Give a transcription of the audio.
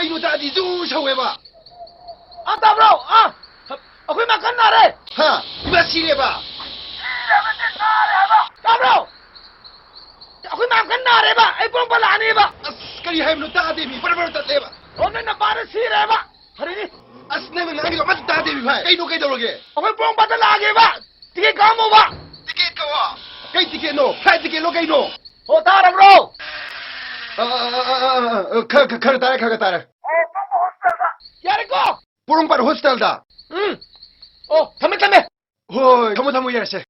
kayno ta di zu shawe ba. ata bro akhoi ma kan na re Ha, iba sire ba. ta bro akhoi ma kan na re ba ai pong pa la ni ba As kari haim no ta de bi, bar ta le ba. onne na ba re si re ba hari ni As ne ma ngi ma ta de bi phai. Kayno kay doroge. akhoi pong pa ta la ge ba ticket ka mo ba Ticket ka wa. Kay ticket no, phai ticket lo kayno. ho ta ra bro Kar ta. yare ko Purong par hostel da. thame Hoi, kamu yarase.